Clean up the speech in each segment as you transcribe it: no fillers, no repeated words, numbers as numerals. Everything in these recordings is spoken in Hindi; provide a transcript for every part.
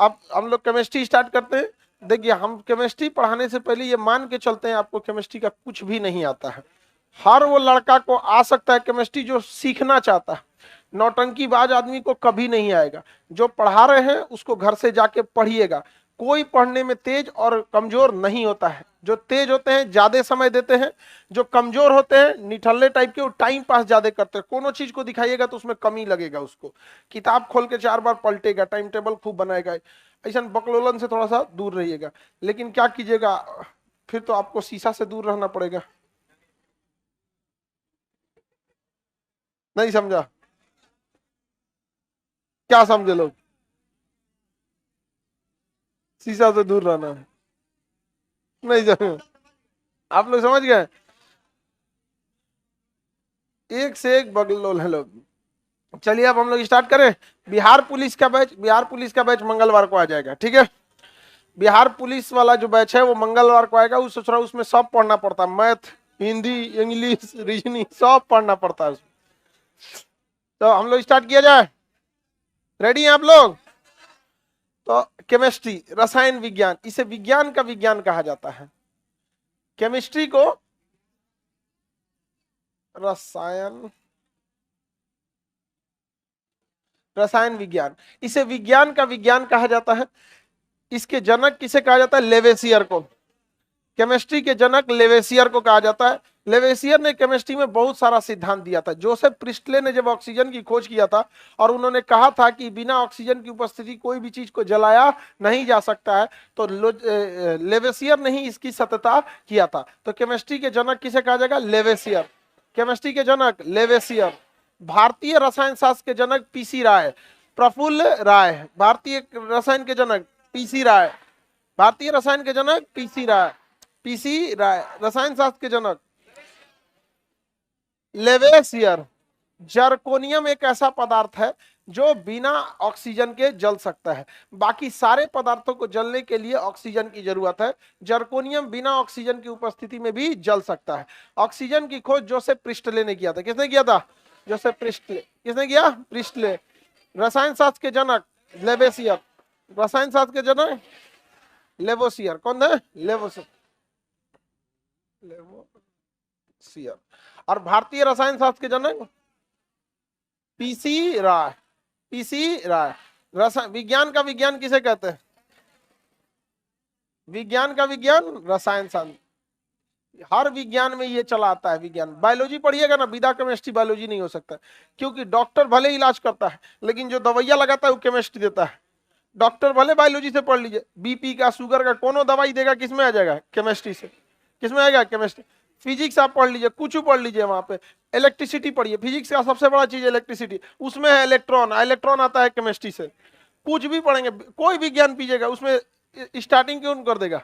अब हम लोग केमिस्ट्री स्टार्ट करते हैं। देखिए, हम केमिस्ट्री पढ़ाने से पहले ये मान के चलते हैं आपको केमिस्ट्री का कुछ भी नहीं आता है। हर वो लड़का को आ सकता है केमिस्ट्री जो सीखना चाहता है। नौटंकीबाज आदमी को कभी नहीं आएगा। जो पढ़ा रहे हैं उसको घर से जाके पढ़िएगा। कोई पढ़ने में तेज और कमजोर नहीं होता है। जो तेज होते हैं ज्यादा समय देते हैं, जो कमजोर होते हैं निठल्ले टाइप के, वो टाइम पास ज्यादा करते हैं। कोनो चीज को दिखाइएगा तो उसमें कमी लगेगा, उसको किताब खोल के 4 बार पलटेगा, टाइम टेबल खूब बनाएगा। ऐसा बकलोलन से थोड़ा सा दूर रहिएगा। लेकिन क्या कीजिएगा, फिर तो आपको शीशा से दूर रहना पड़ेगा। नहीं समझा? क्या समझे लोग? शीशा से दूर रहना है? नहीं समझे? आप लोग समझ गए? एक से एक बगलोल है लोग। चलिए अब हम लोग स्टार्ट करें। बिहार पुलिस का बैच मंगलवार को आ जाएगा, ठीक है? बिहार पुलिस वाला जो बैच है वो मंगलवार को आएगा। सोच रहा हूँ उसमें सब पढ़ना पड़ता है, मैथ, हिंदी, इंग्लिश, रीजनिंग, सब पढ़ना पड़ता है उसमें। तो हम लोग स्टार्ट किया जाए? रेडी हैं आप लोग? तो केमिस्ट्री, रसायन विज्ञान, इसे विज्ञान का विज्ञान कहा जाता है। केमिस्ट्री को रसायन रसायन विज्ञान, इसे विज्ञान का विज्ञान कहा जाता है। इसके जनक किसे कहा जाता है? लेवेसियर को। केमिस्ट्री के जनक लेवेसियर को कहा जाता है। लेवेसियर ने केमिस्ट्री में बहुत सारा सिद्धांत दिया था। जोसेफ प्रिस्टले ने जब ऑक्सीजन की खोज किया था और उन्होंने कहा था कि बिना ऑक्सीजन की उपस्थिति कोई भी चीज को जलाया नहीं जा सकता है, तो लेवेसियर ने ही इसकी सत्यता किया था। तो केमिस्ट्री के जनक किसे कहा जाएगा? लेवेसियर। केमिस्ट्री के जनक लेवेसियर। भारतीय रसायन शास्त्र के जनक पीसी राय, प्रफुल्ल राय। भारतीय रसायन के जनक पीसी राय। भारतीय रसायन के जनक पीसी राय। पीसी राय। रसायन शास्त्र के जनक लेवेसियर। जर्कोनियम एक ऐसा पदार्थ है जो बिना ऑक्सीजन के जल सकता है। बाकी सारे पदार्थों को जलने के लिए ऑक्सीजन की जरूरत है। जर्कोनियम बिना ऑक्सीजन की उपस्थिति में भी जल सकता है। ऑक्सीजन की खोज जोसेफ प्रिस्टले ने किया था। किसने किया था? Joseph Presley. किसने किया? प्रिस्टले। रसायन शास्त्र के जनक लेवेसियर। रसायन शास्त्र के जनक लेवोसियर। कौन है? लेवोसियर। लेवोसियर। और भारतीय रसायन शास्त्र के जनक पीसी राय। पीसी राय। विज्ञान का विज्ञान किसे कहते हैं? विज्ञान का विज्ञान रसायन शास्त्र। हर विज्ञान में ये चला आता है। विज्ञान, बायोलॉजी पढ़िएगा ना, विदा केमिस्ट्री बायोलॉजी नहीं हो सकता। क्योंकि डॉक्टर भले इलाज करता है लेकिन जो दवाइयां लगाता है वो केमिस्ट्री देता है। डॉक्टर भले बायोलॉजी से पढ़ लीजिए, बीपी का, शुगर का कोनो दवाई देगा किसमें आ जाएगा? केमिस्ट्री से। किसमें आएगा? केमिस्ट्री। फिजिक्स आप पढ़ लीजिए, कुछ पढ़ लीजिए, वहां पे इलेक्ट्रिसिटी पढ़िए। फिजिक्स का सबसे बड़ा चीज इलेक्ट्रिसिटी, उसमें है इलेक्ट्रॉन। इलेक्ट्रॉन आता है केमिस्ट्री से। कुछ भी पढ़ेंगे, कोई विज्ञान पीजिएगा उसमें स्टार्टिंग क्यों कर देगा?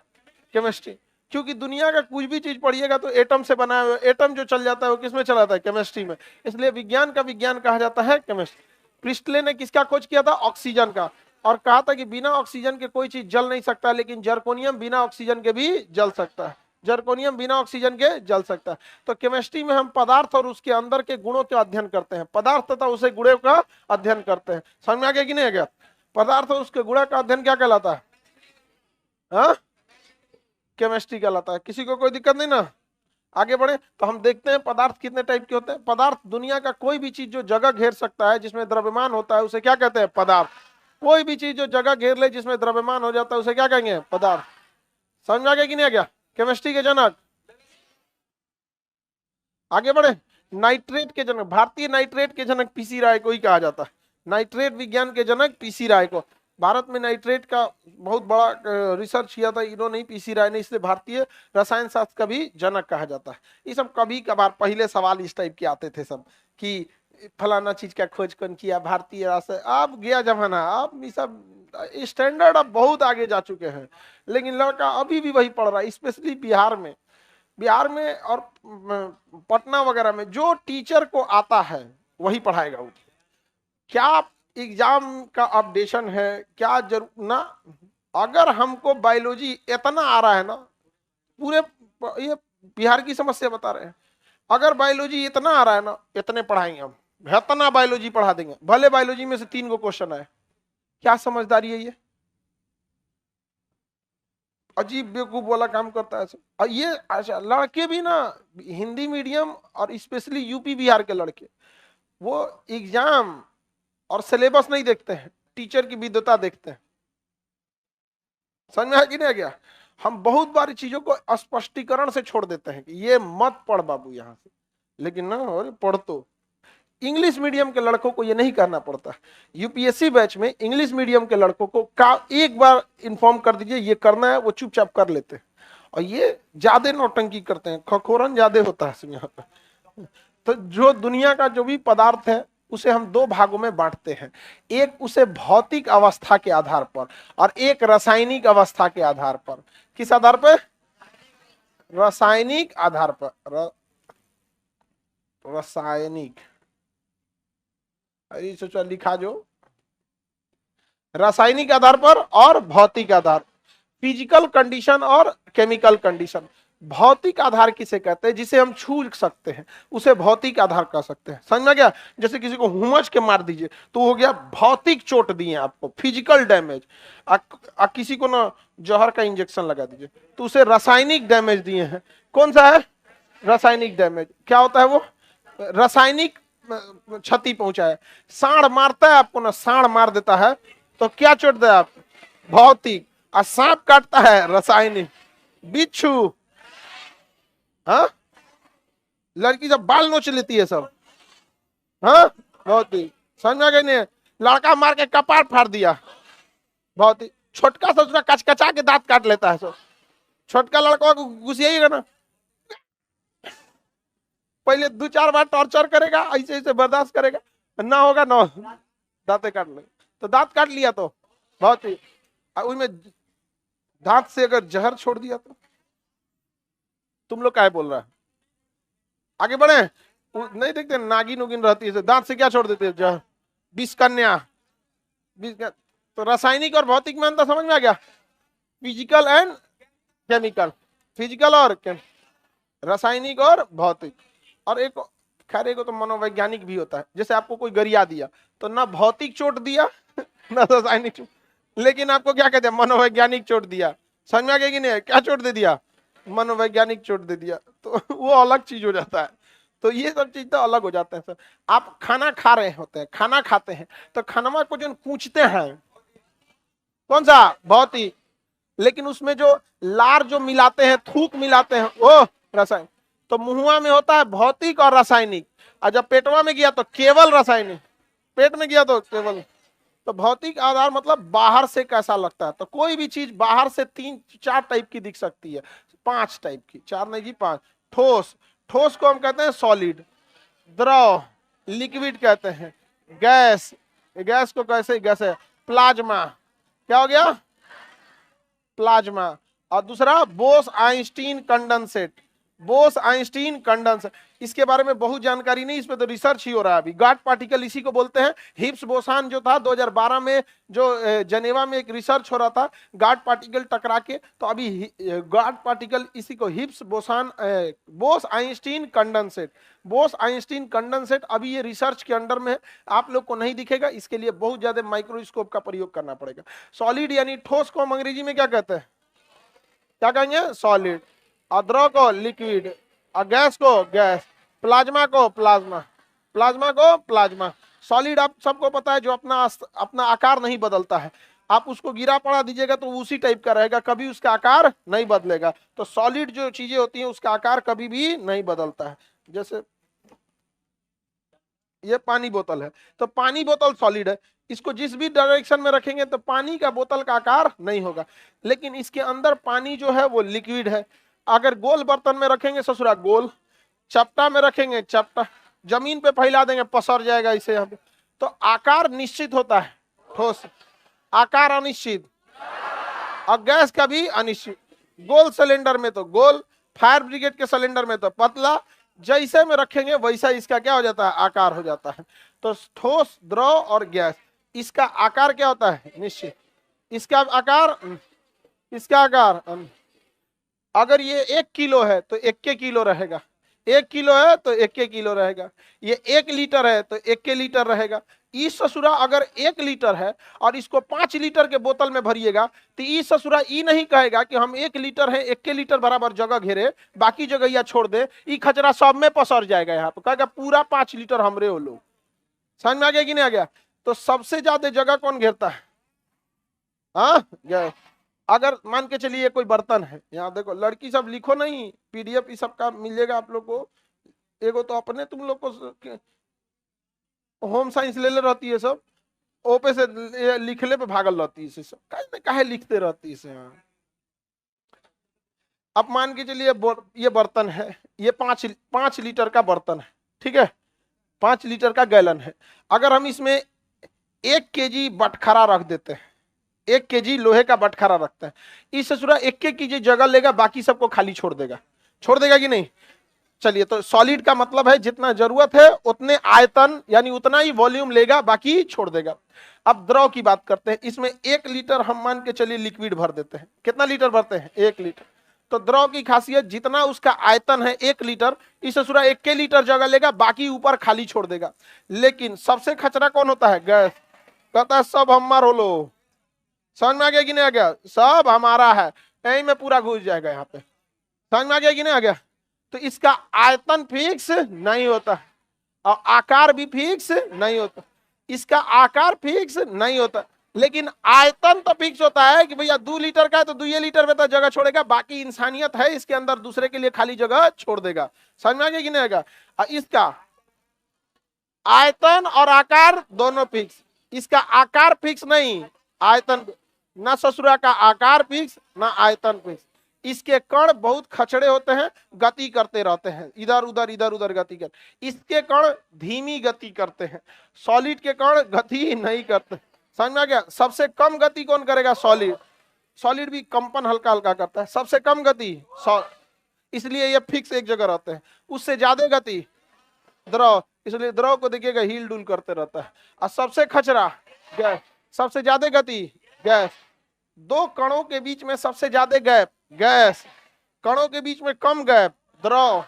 केमिस्ट्री। क्योंकि दुनिया का कुछ भी चीज पढ़िएगा तो एटम से बना हुआ। एटम जो चल जाता है वो किसमें चला जाता है? केमिस्ट्री में। इसलिए विज्ञान का विज्ञान कहा जाता है केमिस्ट्री। प्रिस्टले ने किसका खोज किया था? ऑक्सीजन का। और कहा था कि बिना ऑक्सीजन के कोई चीज जल नहीं सकता, लेकिन जर्कोनियम बिना ऑक्सीजन के भी जल सकता है। जर्कोनियम बिना ऑक्सीजन के जल सकता है। तो केमिस्ट्री में हम पदार्थ और उसके अंदर के गुणों का अध्ययन करते हैं। पदार्थ तथा उसे गुणों का अध्ययन करते हैं। समझ में आ गया कि नहीं आ गया? पदार्थ और उसके गुणों का अध्ययन क्या कहलाता है? हाँ, केमिस्ट्री कहलाता है। किसी को कोई दिक्कत नहीं ना? आगे बढ़े तो हम देखते हैं पदार्थ कितने टाइप के होते हैं। पदार्थ दुनिया का कोई भी चीज जो जगह घेर सकता है, जिसमें द्रव्यमान होता है, उसे क्या कहते हैं? पदार्थ। कोई भी चीज जो जगह घेर ले जिसमें द्रव्यमान हो जाता है उसे क्या कहेंगे? पदार्थ। समझ में आ गया कि नहीं आ गया? केमिस्ट्री के जनक। आगे बढ़े। नाइट्रेट के जनक, भारतीय नाइट्रेट के जनक पीसी राय को ही कहा जाता है। नाइट्रेट विज्ञान के जनक पीसी राय को। भारत में नाइट्रेट का बहुत बड़ा रिसर्च किया था इन्होंने ही, पीसी राय ने, इसलिए भारतीय रसायन शास्त्र का भी जनक कहा जाता है। ये सब कभी कभार पहले सवाल इस टाइप के आते थे सब कि फलाना चीज का खोज कौन किया? भारतीय रसायन। अब गया जमाना, अब ये सब स्टैंडर्ड अब बहुत आगे जा चुके हैं। लेकिन लड़का अभी भी वही पढ़ रहा है, स्पेशली बिहार में। बिहार में और पटना वगैरह में जो टीचर को आता है वही पढ़ाएगा वो। क्या एग्जाम का अपडेशन है? क्या जरूर ना। अगर हमको बायोलॉजी इतना आ रहा है ना, पूरे ये बिहार की समस्या बता रहे हैं, अगर बायोलॉजी इतना आ रहा है ना, इतने पढ़ाएंगे हम, इतना बायोलॉजी पढ़ा देंगे, भले बायोलॉजी में से 3 गो क्वेश्चन आए। क्या समझदारी है ये? अजीब बेवकूफ वाला काम करता है सब। और ये अच्छा, लड़के भी ना हिंदी मीडियम और स्पेशली यूपी बिहार के लड़के, वो एग्जाम और सिलेबस नहीं देखते हैं, टीचर की विद्वता देखते हैं। समझ में है कि नहीं गया? हम बहुत बारी चीजों को स्पष्टीकरण से छोड़ देते हैं कि ये मत पढ़ बाबू यहां से, लेकिन ना और पढ़ तो। इंग्लिश मीडियम के लड़कों को ये नहीं करना पड़ता। यूपीएससी बैच में इंग्लिश मीडियम के लड़कों को एक बार इन्फॉर्म कर दीजिए ये करना है, वो चुपचाप कर लेते हैं। और ये ज्यादा नौटंकी करते हैं, खखोरन ज्यादा होता है यहाँ पे। तो जो दुनिया का जो भी पदार्थ है उसे हम दो भागों में बांटते हैं, एक उसे भौतिक अवस्था के आधार पर और एक रासायनिक अवस्था के आधार पर। किस आधार पर? रासायनिक आधार पर। रासायनिक, अरे सोचा लिखा जो, रासायनिक आधार पर और भौतिक आधार, फिजिकल कंडीशन और केमिकल कंडीशन। भौतिक आधार किसे कहते हैं? जिसे हम छू सकते हैं उसे भौतिक आधार कह सकते हैं। समझ में गया? जैसे किसी को हुमच के मार दीजिए तो हो गया भौतिक चोट दिए आपको, फिजिकल डैमेज। किसी को ना जहर का इंजेक्शन लगा दीजिए तो उसे रासायनिक डैमेज दिए हैं। कौन सा है? रासायनिक डैमेज। क्या होता है वो? रासायनिक क्षति पहुंचाए। सांड मारता है आपको ना, सांड मार देता है तो क्या चोट दे आप? भौतिक। और सांप काटता है, रासायनिक। बिच्छू, हाँ, लड़की जब बाल नोच लेती है सब, हाँ, भौतिक। समझ में गई? नहीं, लड़का मार के कपार फाड़ दिया, भौतिक। छोटका सा उसका कचकचा के दांत काट लेता है सब। छोटका लड़का को घुसिएगा ना, पहले 2-4 बार टॉर्चर करेगा, ऐसे ऐसे बर्दाश्त करेगा, ना होगा ना, दांते काट ले। तो दांत काट लिया तो भौतिक। उसमें दांत से अगर जहर छोड़ दिया तो तुम लोग क्या बोल रहा है? आगे बढ़े। नहीं देखते नागिन उगिन रहती है, दांत से क्या छोड़ देते हैं? जहर, विष कन्या। तो रासायनिक और भौतिक में अंतर समझ में आ गया? फिजिकल एंड केमिकल, फिजिकल और रासायनिक और भौतिक। और एक खैर एक तो मनोवैज्ञानिक भी होता है। जैसे आपको कोई गरिया दिया तो ना भौतिक चोट दिया ना रासायनिक चोट, लेकिन आपको क्या कहते हैं? मनोवैज्ञानिक चोट दिया। समझ में आ गया कि नहीं? क्या चोट दे दिया? मनोवैज्ञानिक चोट दे दिया। तो वो अलग चीज हो जाता है। तो ये सब चीज तो अलग हो जाते हैं सर। आप खाना खा रहे होते हैं, खाना खाते हैं तो खाना को जो कूचते हैं, कौन सा? भौतिक। लेकिन उसमें जो लार जो मिलाते हैं, थूक मिलाते हैं, वो रासायनिक। तो मुहुआ में होता है भौतिक और रासायनिक, और जब पेटवा में गया तो केवल रासायनिक, पेट में गया तो केवल। तो भौतिक आधार मतलब बाहर से कैसा लगता है। तो कोई भी चीज बाहर से 3-4 टाइप की दिख सकती है, 5 टाइप की, 4 नहीं जी 5। ठोस, ठोस को हम कहते हैं सॉलिड। द्रव, लिक्विड कहते हैं। गैस, गैस को कैसे? गैस है। प्लाज्मा, क्या हो गया? प्लाज्मा। और दूसरा Bose Einstein condensate, Bose Einstein condensate. इसके बारे में बहुत जानकारी नहीं, इसमें तो रिसर्च ही हो रहा है अभी। गाड पार्टिकल इसी को बोलते हैं। हिप्स बोसान जो था 2012 में, जो जनेवा में एक रिसर्च हो रहा था गाड पार्टिकल टकरा के, तो अभी गाड पार्टिकल इसी को हिप्स boson, Bose Einstein condensate, Bose Einstein condensate अभी ये रिसर्च के अंडर में है। आप लोग को नहीं दिखेगा, इसके लिए बहुत ज्यादा माइक्रोस्कोप का प्रयोग करना पड़ेगा। सॉलिड यानी ठोस को हम अंग्रेजी में क्या कहते हैं? क्या कहेंगे? सॉलिड। और द्रव को लिक्विड, और गैस को गैस, प्लाज्मा को प्लाज्मा, प्लाज्मा को प्लाज्मा। सॉलिड आप सबको पता है जो अपना आकार नहीं बदलता है। आप उसको गिरा पड़ा दीजिएगा तो उसी टाइप का रहेगा, कभी उसका आकार नहीं बदलेगा। तो सॉलिड जो चीजें होती हैं उसका आकार कभी भी नहीं बदलता है। जैसे ये पानी बोतल है, तो पानी बोतल सॉलिड है, इसको जिस भी डायरेक्शन में रखेंगे तो पानी का बोतल का आकार नहीं होगा। लेकिन इसके अंदर पानी जो है वो लिक्विड है। अगर गोल बर्तन में रखेंगे ससुरा गोल, चपटा में रखेंगे चपटा, जमीन पे फैला देंगे पसर जाएगा इसे यहाँ पे। तो आकार निश्चित होता है ठोस, आकार अनिश्चित, और गैस का भी अनिश्चित। गोल सिलेंडर में तो गोल, फायर ब्रिगेड के सिलेंडर में तो पतला, जैसे में रखेंगे वैसा इसका क्या हो जाता है? आकार हो जाता है। तो ठोस, द्रव और गैस, इसका आकार क्या होता है? निश्चित। इसका आकार, इसका आकार, अगर ये 1 किलो है तो 1 किलो रहेगा, 1 किलो है तो 1 किलो रहेगा, ये 1 लीटर है तो 1 लीटर रहेगा। ई ससुरा अगर 1 लीटर है और इसको 5 लीटर के बोतल में भरिएगा तो ई ससुरा ई नहीं कहेगा कि हम 1 लीटर है 1 लीटर बराबर जगह घेरे, बाकी जगह या छोड़ दे, ई खचरा सब में पसर जाएगा, यहाँ पे कहेगा पूरा 5 लीटर हमरे हो लो। समझ में आ गया कि नहीं आ गया? तो सबसे ज्यादा जगह कौन घेरता है? हाँ, अगर मान के चलिए कोई बर्तन है, यहाँ देखो लड़की सब लिखो नहीं, पीडीएफ इस सब का मिलेगा आप लोग को। एगो तो अपने तुम लोग को होम साइंस ले ले रहती है सब, ओपे से लिखले पे भागल रहती है सब, काहे काहे लिखते रहती है। हाँ, अब मान के चलिए ये बर्तन है, ये 5 लीटर का बर्तन है, ठीक है, 5 लीटर का गैलन है। अगर हम इसमें 1 केजी बटखरा रख देते हैं, 1 केजी लोहे का बटखरा रखते हैं, इस ससुरा 1 केजी जगह लेगा, बाकी सबको खाली छोड़ देगा कि नहीं? चलिए, तो सॉलिड का मतलब है जितना जरूरत है उतने आयतन यानी उतना ही वॉल्यूम लेगा, बाकी छोड़ देगा। अब द्रव की बात करते हैं, इसमें 1 लीटर हम मान के चलिए लिक्विड भर देते हैं। कितना लीटर भरते हैं? 1 लीटर। तो द्रव की खासियत जितना उसका आयतन है 1 लीटर, इस ससुरा 1 लीटर जगह लेगा, बाकी ऊपर खाली छोड़ देगा। लेकिन सबसे खचरा कौन होता है? गैस। कहता है सब हमार हो लो। समझ में आ गया कि नहीं आ गया? सब हमारा है, यही में पूरा घुस जाएगा यहाँ पे। समझ में आ गया कि नहीं आ गया? तो इसका आयतन फिक्स नहीं होता और आकार भी फिक्स नहीं होता, इसका आकार फिक्स नहीं होता, लेकिन आयतन तो फिक्स होता है कि भैया 2 लीटर का है तो 2 लीटर में तो जगह छोड़ेगा, बाकी इंसानियत है इसके अंदर, दूसरे के लिए खाली जगह छोड़ देगा। समझ में आ गया कि नहीं आएगा? इसका आयतन और आकार दोनों फिक्स, इसका आकार फिक्स नहीं, आयतन ना, ससुरा का आकार फिक्स ना आयतन फिक्स। इसके कण बहुत खचड़े होते हैं, गति करते रहते हैं, इधर उधर गति कर। इसके कण धीमी गति करते हैं, सॉलिड के कण गति नहीं करते। समझ में आ गया? सबसे कम गति कौन करेगा? सॉलिड। सॉलिड भी कंपन हल्का हल्का करता है, सबसे कम गति इसलिए ये फिक्स एक जगह रहते हैं। उससे ज्यादा गति द्रव, इसलिए द्रव को देखिएगा हिल डुल करते रहता है। और सबसे खचरा गैस, सबसे ज्यादा गति गैस। 2 कणों के बीच में सबसे ज्यादा गैप गैस, कणों के बीच में कम गैप द्रव।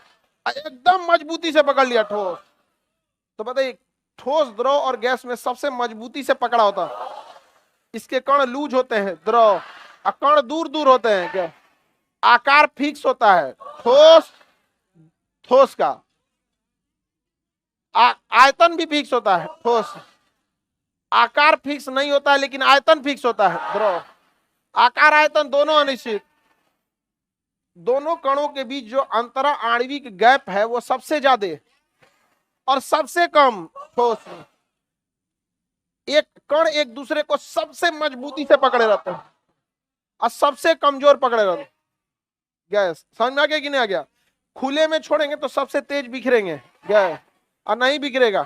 एकदम मजबूती से पकड़ लिया ठोस, तो बताइए ठोस, द्रव और गैस में सबसे मजबूती से पकड़ा होता है। इसके कण लूज होते हैं द्रव, और कण दूर दूर होते हैं गैस। आकार फिक्स होता है ठोस का, आयतन भी फिक्स होता है ठोस। आकार फिक्स नहीं होता है लेकिन आयतन फिक्स होता है द्रव। आकार आयतन दोनों अनिश्चित। दोनों कणों के बीच जो अंतरा आणविक गैप है वो सबसे ज्यादा और सबसे कम ठोस। एक कण एक दूसरे को सबसे मजबूती से पकड़े रहते हैं और सबसे कमजोर पकड़े रहते हैं गैस। समझ में आ गया कि नहीं आ गया? खुले में छोड़ेंगे तो सबसे तेज बिखरेंगे गैस, और नहीं बिखरेगा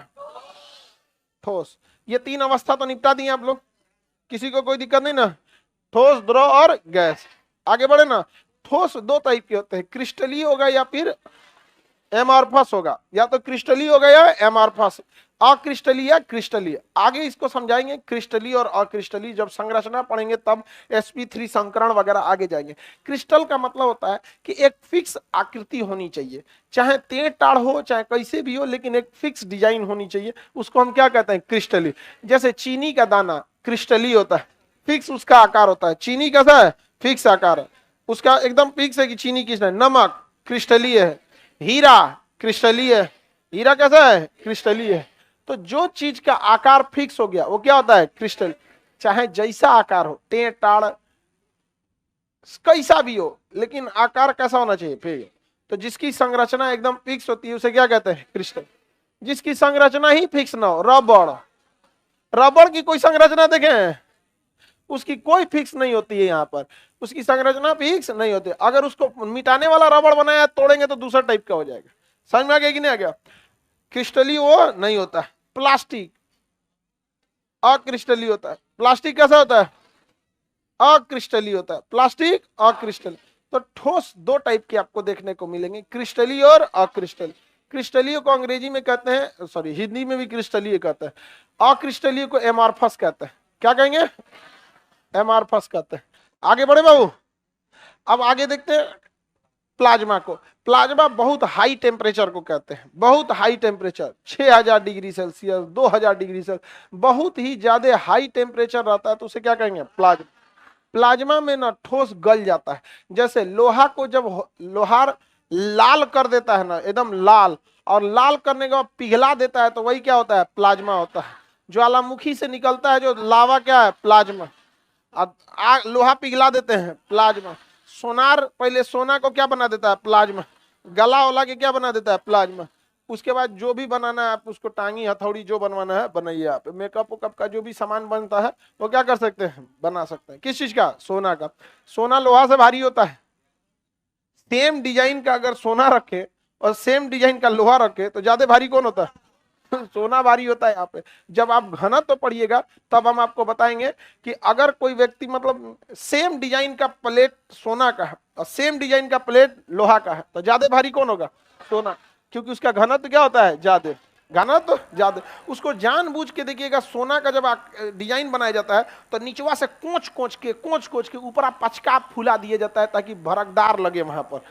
ठोस। ये 3 अवस्था तो निपटा दिए आप लोग, किसी को कोई दिक्कत नहीं ना? ठोस, द्रव और गैस। आगे बढ़े ना। ठोस 2 टाइप के होते हैं, क्रिस्टलीय होगा या फिर एमॉर्फस होगा, या तो क्रिस्टलीय होगा या एमॉर्फस। अक्रिस्टलीय, क्रिस्टलीय आगे इसको समझाएंगे। क्रिस्टलीय और अक्रिस्टलीय जब संरचना पढ़ेंगे तब sp3 संकरण वगैरह आगे जाएंगे। क्रिस्टल का मतलब होता है कि एक फिक्स आकृति होनी चाहिए, चाहे टेढ़ टाढ़ हो चाहे कैसे भी हो, लेकिन एक फिक्स डिजाइन होनी चाहिए, उसको हम क्या कहते हैं? क्रिस्टलीय। जैसे चीनी का दाना क्रिस्टलीय होता है, फिक्स उसका आकार होता है। चीनी कैसा है? फिक्स आकार है उसका, एकदम फिक्स है कि चीनी किस है। नमक क्रिस्टलीय है, हीरा क्रिस्टलीय है। हीरा कैसा है? क्रिस्टलीय है। तो जो चीज का आकार फिक्स हो गया वो क्या होता है? क्रिस्टल। चाहे जैसा आकार हो, टेढ़ टाढ़ कैसा भी हो, लेकिन आकार कैसा होना चाहिए? फिर तो जिसकी संरचना एकदम फिक्स होती है उसे क्या कहते हैं? क्रिस्टल। जिसकी संरचना ही फिक्स ना हो, रबड़। रबड़ की कोई संरचना देखें, उसकी कोई फिक्स नहीं होती है, यहाँ पर उसकी संरचना फिक्स नहीं होती। अगर उसको मिटाने वाला रबड़ बनाया तोड़ेंगे तो दूसरा टाइप का हो जाएगा। समझ में आ गया कि नहीं आ गया? क्रिस्टलीय वो नहीं होता है। प्लास्टिक अक्रिस्टलीय होता है। प्लास्टिक कैसा होता है? अक्रिस्टलीय होता है। प्लास्टिक अक्रिस्टल। तो ठोस 2 टाइप के आपको देखने को मिलेंगे, क्रिस्टलीय और अक्रिस्टल। क्रिस्टलीय को अंग्रेजी में कहते हैं, सॉरी हिंदी में भी क्रिस्टलीय कहते हैं। अक्रिस्टलीय को एमॉर्फस कहते हैं। क्या कहेंगे? एमॉर्फस कहते हैं। आगे बढ़े बाबू, अब आगे देखते हैं। प्लाज्मा को। प्लाज्मा बहुत हाई टेम्परेचर को कहते हैं, बहुत high temperature, 6000 degree Celsius, 2000 degree Celsius, बहुत ही ज्यादा हाई टेम्परेचर रहता है तो उसे क्या कहेंगे? प्लाज्मा। प्लाज्मा में ना ठोस गल जाता है, जैसे लोहा को जब लोहार लाल कर देता है ना, एकदम लाल, और लाल करने के बाद पिघला देता है तो वही क्या होता है? प्लाज्मा होता है। ज्वालामुखी से निकलता है जो लावा, क्या है? प्लाज्मा। लोहा पिघला देते हैं, प्लाज्मा। सोनार पहले सोना को क्या बना देता है? प्लाज्मा। गला वाला के क्या बना देता है? प्लाज्मा। उसके बाद जो भी बनाना है आप उसको, टांगी हथौड़ी जो बनवाना है बनाइए आप। मेकअप वेकअप का जो भी सामान बनता है वो क्या कर सकते हैं? बना सकते हैं। किस चीज का? सोना का। सोना लोहा से भारी होता है। सेम डिजाइन का अगर सोना रखे और सेम डिजाइन का लोहा रखे तो ज्यादा भारी कौन होता है? सोना भारी होता है। यहाँ पे जब आप घनत्व तो पढ़िएगा तब हम आपको बताएंगे कि अगर कोई व्यक्ति मतलब सेम डिजाइन का प्लेट सोना का है और सेम डिजाइन का प्लेट लोहा का है तो ज्यादा भारी कौन होगा? सोना, क्योंकि उसका घनत्व क्या होता है? ज्यादा। घनत्व ज्यादा। उसको जानबूझ के देखिएगा, सोना का जब डिजाइन बनाया जाता है तो नीचवा से कोच कोच के ऊपर आप पचका फूला दिया जाता है ताकि भड़कदार लगे वहां पर।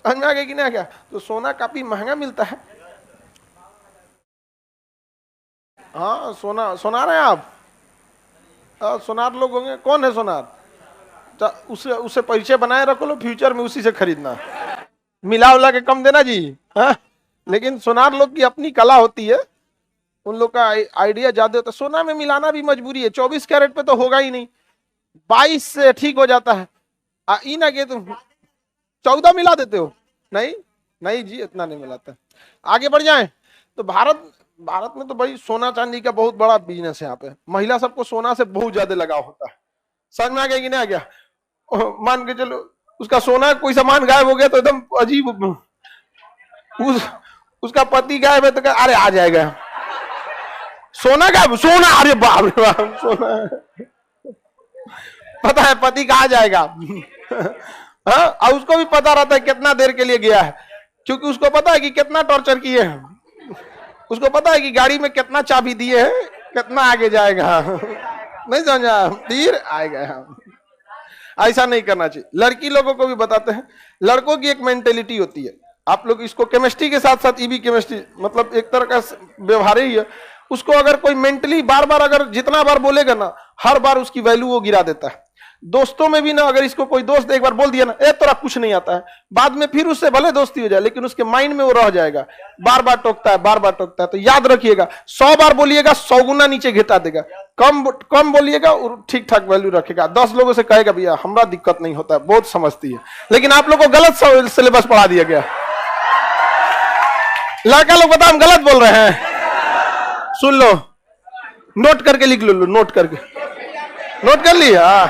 समझ में आ गया कि नहीं आ गया? तो सोना काफी महंगा मिलता है। हाँ, सोनार है आप? सोनार लोग होंगे। कौन है सोनार? तो उससे परिचय बनाए रखो लो, फ्यूचर में उसी से खरीदना, मिला उला के कम देना जी। हाँ, लेकिन सोनार लोग की अपनी कला होती है, उन लोग का आइडिया ज्यादा होता है। सोना में मिलाना भी मजबूरी है, 24 कैरेट पे तो होगा ही नहीं, 22 से ठीक हो जाता है। इन आगे तुम 14 मिला देते हो? नहीं नहीं जी, इतना नहीं मिलाता। आगे बढ़ जाए तो भारत में तो भाई सोना चांदी का बहुत बड़ा बिजनेस है। यहाँ पे महिला सबको सोना से बहुत ज्यादा लगाव होता है। समझ में आ गया कि नहीं आ गया? मान के चलो उसका सोना कोई सामान गायब हो गया तो एकदम अजीब, उसका पति गायब है तो अरे आ जाएगा सोना गायब, सोना, अरे बाप रे बाप, सोना पता है पति कहाँ जाएगा। हाँ, और उसको भी पता रहता है कितना देर के लिए गया है, क्योंकि उसको पता है कि कितना टॉर्चर किए हैं, उसको पता है कि गाड़ी में कितना चाबी दिए हैं, कितना आगे जाएगा। नहीं समझा? तीर आएगा। ऐसा नहीं करना चाहिए। लड़की लोगों को भी बताते हैं, लड़कों की एक मेंटेलिटी होती है, आप लोग इसको केमिस्ट्री के साथ साथ ईबी केमिस्ट्री मतलब एक तरह का व्यवहार ही है। उसको अगर कोई मेंटली बार बार अगर जितना बार बोलेगा ना, हर बार उसकी वैल्यू वो गिरा देता है। दोस्तों में भी ना, अगर इसको कोई दोस्त एक बार बोल दिया ना, ए तोरा कुछ नहीं आता है, बाद में फिर उससे भले दोस्ती हो जाए लेकिन उसके माइंड में वो रह जाएगा, बार बार टोकता है, बार बार टोकता है। तो याद रखिएगा, 100 बार बोलिएगा 100 गुना नीचे घिटा देगा, कम बोलिएगा ठीक ठाक वैल्यू रखेगा। 10 लोगों से कहेगा भैया हमरा दिक्कत नहीं होता है, बहुत समझती है, लेकिन आप लोग को गलत सिलेबस पढ़ा दिया गया। लड़का लोग बता हम गलत बोल रहे हैं, सुन लो, नोट करके लिख लो, नोट कर लिया।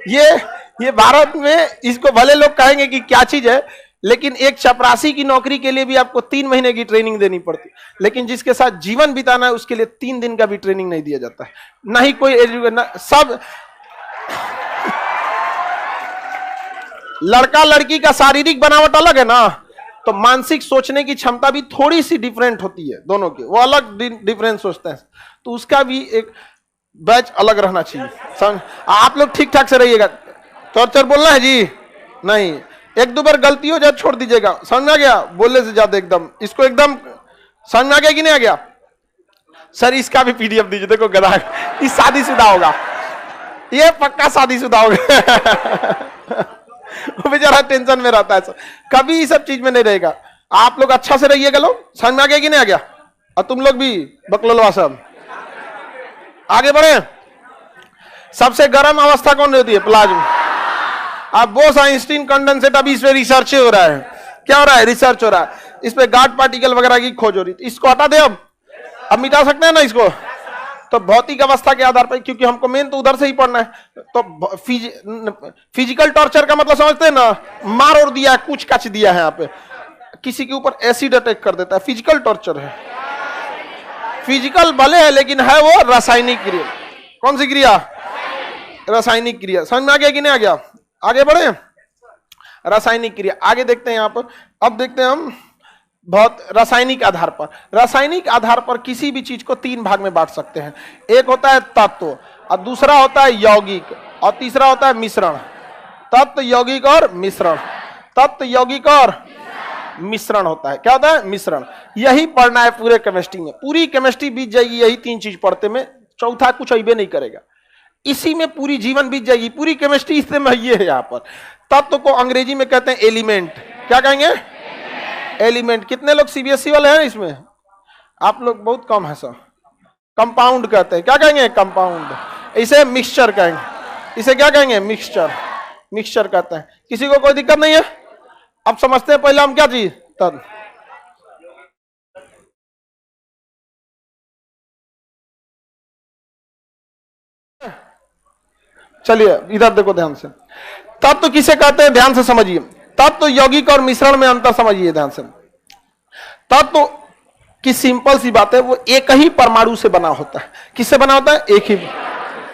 ये भारत में इसको भले लोग कहेंगे कि क्या चीज है, लेकिन एक चपरासी की नौकरी के लिए भी आपको 3 महीने की ट्रेनिंग देनी पड़ती, लेकिन जिसके साथ जीवन बिताना है उसके लिए 3 दिन का भी ट्रेनिंग नहीं दिया जाता है। ना ही कोई सब लड़का लड़की का शारीरिक बनावट अलग है ना, तो मानसिक सोचने की क्षमता भी थोड़ी सी डिफरेंट होती है दोनों की, वो अलग डिफरेंट सोचते हैं, तो उसका भी एक बैच अलग रहना चाहिए। समझ? आप लोग ठीक ठाक से रहिएगा। टॉर्चर बोलना है जी नहीं, 1-2 बार गलती हो जाए छोड़ दीजिएगा। समझ में आ गया? बोलने से ज्यादा एकदम इसको एकदम समझ में आ गया कि नहीं आ गया? सर इसका भी पीडीएफ दीजिए, देखो गधा इस शादीशुदा होगा, ये पक्का शादीशुदा होगा। वो बेचारा टेंशन में रहता है, कभी इस सब चीज में नहीं रहेगा। आप लोग अच्छा से रहिएगा। लोग समझ में आ गया कि नहीं आ गया? और तुम लोग भी बकलोलवा सब आगे बढ़े। सबसे गर्म अवस्था कौन होती है? प्लाज्मा। अब बोस आइंस्टीन कंडेंसेट, अभी इस पे रिसर्च हो रहा है। क्या हो रहा है? रिसर्च हो रहा है इस पे, गार्ड पार्टिकल वगैरह की खोज हो रही है। इसको हटा दे, अब मिटा सकते हैं ना इसको? तो भौतिक अवस्था के आधार पर, क्योंकि हमको मेन तो उधर से ही पढ़ना है, तो फिजिकल टॉर्चर का मतलब समझते हैं ना, मार और दिया, कुछ कच दिया है, यहाँ पे किसी के ऊपर एसिड अटैक कर देता है, फिजिकल टॉर्चर है। फिजिकल भले है लेकिन है वो रासायनिक क्रिया। कौन सी क्रिया? रासायनिक क्रिया। समझ में आ गया कि नहीं आ गया? आगे बढ़े। रासायनिक क्रिया आगे देखते हैं यहाँ पर। अब देखते हैं हम बहुत रासायनिक आधार पर किसी भी चीज को 3 भाग में बांट सकते हैं। एक होता है तत्व, और दूसरा होता है यौगिक, और तीसरा होता है मिश्रण। तत्व यौगिक और मिश्रण, तत्व यौगिक और मिश्रण होता है। क्या होता है? मिश्रण। यही पढ़ना है पूरे केमिस्ट्री में, पूरी केमिस्ट्री बीत जाएगी यही 3 चीज पढ़ते में, चौथा कुछ अइबे नहीं करेगा, इसी में पूरी जीवन बीत जाएगी, पूरी केमिस्ट्री इससे में ये है। यहाँ पर तत्व को अंग्रेजी में कहते हैं एलिमेंट। क्या कहेंगे? एलिमेंट। कितने लोग सीबीएसई वाले हैं इसमें? आप लोग बहुत कम है सर। कंपाउंड कहते हैं। क्या कहेंगे? कंपाउंड। इसे मिक्सचर कहेंगे। इसे क्या कहेंगे? मिक्सचर। मिक्सचर कहते हैं। किसी को कोई दिक्कत नहीं है? अब समझते हैं पहले हम क्या चीज? तत्व। चलिए इधर देखो ध्यान से। तत्व किसे कहते हैं? ध्यान से समझिए। तत्व यौगिक और मिश्रण में अंतर समझिए ध्यान से। तत्व की सिंपल सी बात है, वो एक ही परमाणु से बना होता है। किससे बना होता है? एक ही।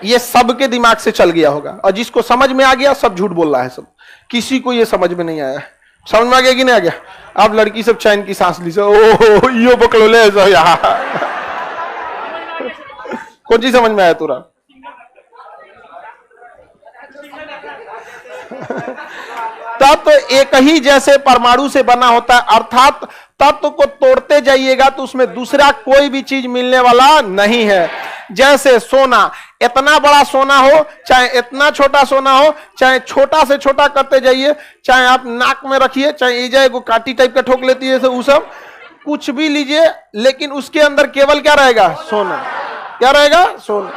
ये सबके दिमाग से चल गया होगा, और जिसको समझ में आ गया सब झूठ बोल रहा है सब, किसी को ये समझ में नहीं आया। समझ में आ गया कि नहीं आ गया? अब लड़की सब चैन की सांस ली, ओह यो बकलोले यहाँ कौन चीज समझ में आया तुरा? तत्व एक ही जैसे परमाणु से बना होता है, अर्थात तत्व को तोड़ते जाइएगा तो उसमें दूसरा कोई भी चीज मिलने वाला नहीं है। जैसे सोना, इतना बड़ा सोना हो चाहे इतना छोटा सोना हो, चाहे छोटा से छोटा करते जाइए, चाहे आप नाक में रखिए, चाहे ये जाए काटी टाइप का ठोक लेती है वो सब, कुछ भी लीजिए, लेकिन उसके अंदर केवल क्या रहेगा? सोना। क्या रहेगा? सोना।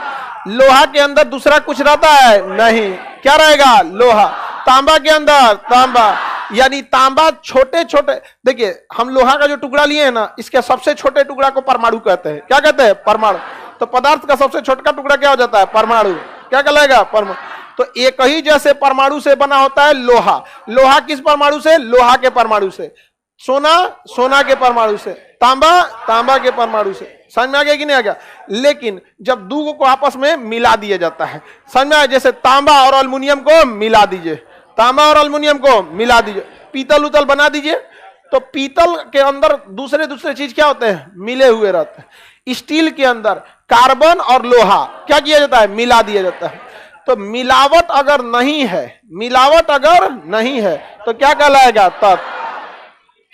लोहा के अंदर दूसरा कुछ रहता है? नहीं। क्या रहेगा? लोहा। तांबा के अंदर तांबा, यानी तांबा छोटे छोटे, देखिए हम लोहा का जो टुकड़ा लिए हैं ना, इसके सबसे छोटे टुकड़ा को परमाणु कहते हैं। क्या कहते हैं? परमाणु। तो पदार्थ का सबसे छोटा टुकड़ा क्या हो जाता है? परमाणु। क्या कहलाएगा? परमाणु। तो एक ही जैसे परमाणु से बना होता है लोहा। लोहा किस परमाणु से? लोहा के परमाणु से। सोना, सोना के परमाणु से। तांबा, तांबा के परमाणु से। समझ में आ गया कि नहीं आ गया? लेकिन जब दो को आपस में मिला दिया जाता है, समझ में आया? जैसे तांबा और अल्युमिनियम को मिला दीजिए, तांबा और अल्युमिनियम को मिला दीजिए, पीतल उतल बना दीजिए, तो पीतल के अंदर दूसरे दूसरे चीज क्या होते हैं? मिले हुए रहते हैं। स्टील के अंदर कार्बन और लोहा क्या किया जाता है? मिला दिया जाता है। तो मिलावट अगर नहीं है, मिलावट अगर नहीं है तो क्या कहलाएगा? तत्व।